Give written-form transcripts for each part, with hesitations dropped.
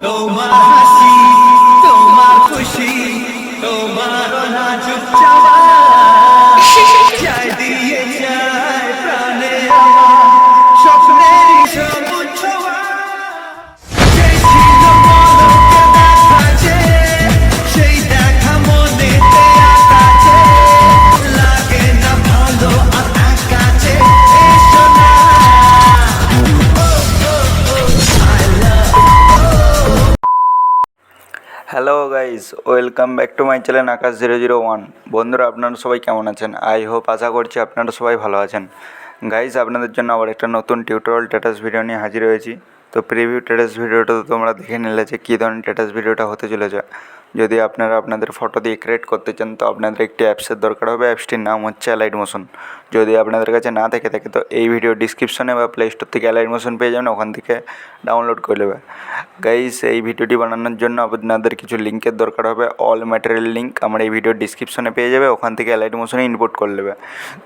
তোমার হাসি, তোমার খুশি, তোমার নাজুক চাওয়া চাই দিয়ে যায় প্রাণে আমার স্বপ্নেরই সবুজ ছোঁয়া। সেই ছিল পলকে দেখা যে, সেই দেখা মনেতে আঁকা যে, লাগে না ভালো আর একা যে, এসো না। Hello guys, welcome back to my channel Akash 001। বন্ধুরা, আপনারা সবাই কেমন আছেন? আই হোপ, আশা করছি আপনারা সবাই ভালো আছেন। গাইস, আপনাদের জন্য আবার একটা নতুন টিউটোরিয়াল স্ট্যাটাস ভিডিও নিয়ে হাজির হয়েছি। তো প্রিভিউ স্ট্যাটাস ভিডিওটা তো তোমরা দেখে নিলে যে কী ধরনের স্ট্যাটাস ভিডিওটা হতে চলেছে। যদি আপনারা আপনাদের ফটো দিয়ে ক্রিয়েট করতে চান তো আপনাদের একটি অ্যাপসের দরকার হবে। অ্যাপসটির নাম হচ্ছে অ্যালাইড মোশন। যদি আপনাদের কাছে না থেকে থাকে তো এই ভিডিও ডিসক্রিপশনে বা প্লে স্টোর থেকে অ্যালাইড মোশন পেয়ে যাবেন, ওখান থেকে ডাউনলোড করে নেবে। গাইস, এই ভিডিওটি বানানোর জন্য আপনাদের কিছু লিঙ্কের দরকার হবে। অল ম্যাটেরিয়াল লিঙ্ক আমার এই ভিডিওর ডিসক্রিপশনে পেয়ে যাবে, ওখান থেকে অ্যালাইড মোশনে ইনপুট করে নেবে।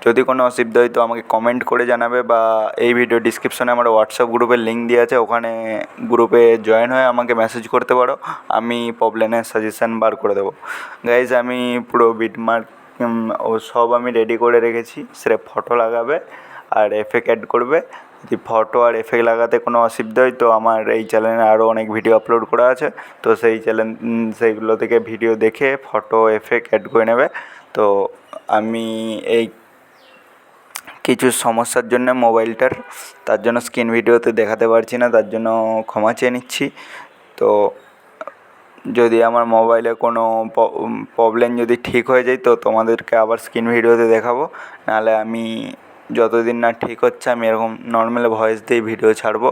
যদি কোনো অসুবিধা হয় তো আমাকে কমেন্ট করে জানাবে, বা এই ভিডিও ডিসক্রিপশনে আমার হোয়াটসঅ্যাপ গ্রুপের লিঙ্ক দিয়ে আছে, ওখানে গ্রুপে জয়েন হয়ে আমাকে মেসেজ করতে পারো। আমি প্রবলেমের সাজেশান বার করে দেবো। গাইজ, আমি পুরো বিটমার্ক ও সব আমি রেডি করে রেখেছি। সেটা ফটো লাগাবে আর এফেক্ট অ্যাড করবে। যদি ফটো আর এফেক্ট লাগাতে কোনো অসুবিধা হয় তো আমার এই চ্যানেলে আরও অনেক ভিডিও আপলোড করা আছে, তো সেইগুলো থেকে ভিডিও দেখে ফটো এফেক্ট অ্যাড করে নেবে। তো আমি এই কিছু সমস্যার জন্য মোবাইলটার, তার জন্য স্ক্রিন ভিডিওতে দেখাতে পারছি না, তার জন্য ক্ষমা চেয়ে নিচ্ছি। তো যদি আমার মোবাইলে কোনো প্রবলেম যদি ঠিক হয়ে যায় তো তোমাদেরকে আবার স্ক্রিন ভিডিওতে দেখাবো। নাহলে আমি যতদিন না ঠিক হচ্ছে আমি এরকম নর্মাল ভয়েস দিয়ে ভিডিও ছাড়বো।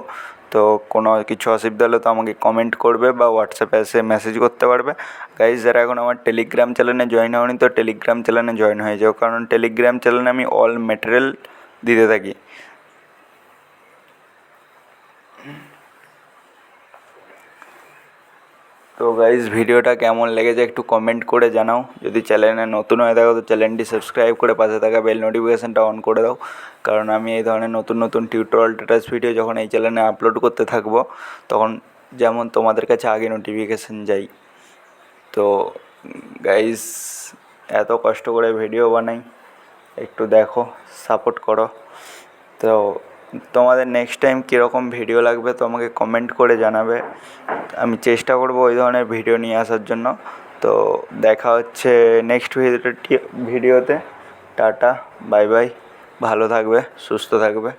তো কোনো কিছু অসুবিধা হলে তো আমাকে কমেন্ট করবে বা হোয়াটসঅ্যাপে এসে মেসেজ করতে পারবে। গাইজ, যারা এখন আমার টেলিগ্রাম চ্যানেলে জয়েন হয়নি তো টেলিগ্রাম চ্যানেলে জয়েন হয়ে যাও, কারণ টেলিগ্রাম চ্যানেলে আমি অল ম্যাটেরিয়াল দিতে থাকি। তো গাইজ, ভিডিওটা কেমন লেগেছে একটু কমেন্ট করে জানাও। যদি চ্যানেলে নতুন হয়ে থাকো তো চ্যানেলটি সাবস্ক্রাইব করে পাশে থাকা বেল নোটিফিকেশানটা অন করে দাও, কারণ আমি এই ধরনের নতুন নতুন টিউটোরিয়াল স্ট্যাটাস ভিডিও যখন এই চ্যানেলে আপলোড করতে থাকবো তখন যেমন তোমাদের কাছে আগে নোটিফিকেশান যাই। তো গাইজ, এত কষ্ট করে ভিডিও বানাই, একটু দেখো, সাপোর্ট করো। তো তোমাদের নেক্সট টাইম কীরকম ভিডিও লাগবে তো আমাকে কমেন্ট করে জানাবে। আমি চেষ্টা করব ওই ধরনের ভিডিও নিয়ে আসার জন্য। তো দেখা হচ্ছে নেক্সট ভিডিওতে। টাটা, বাই বাই, ভালো থাকবে, সুস্থ থাকবে।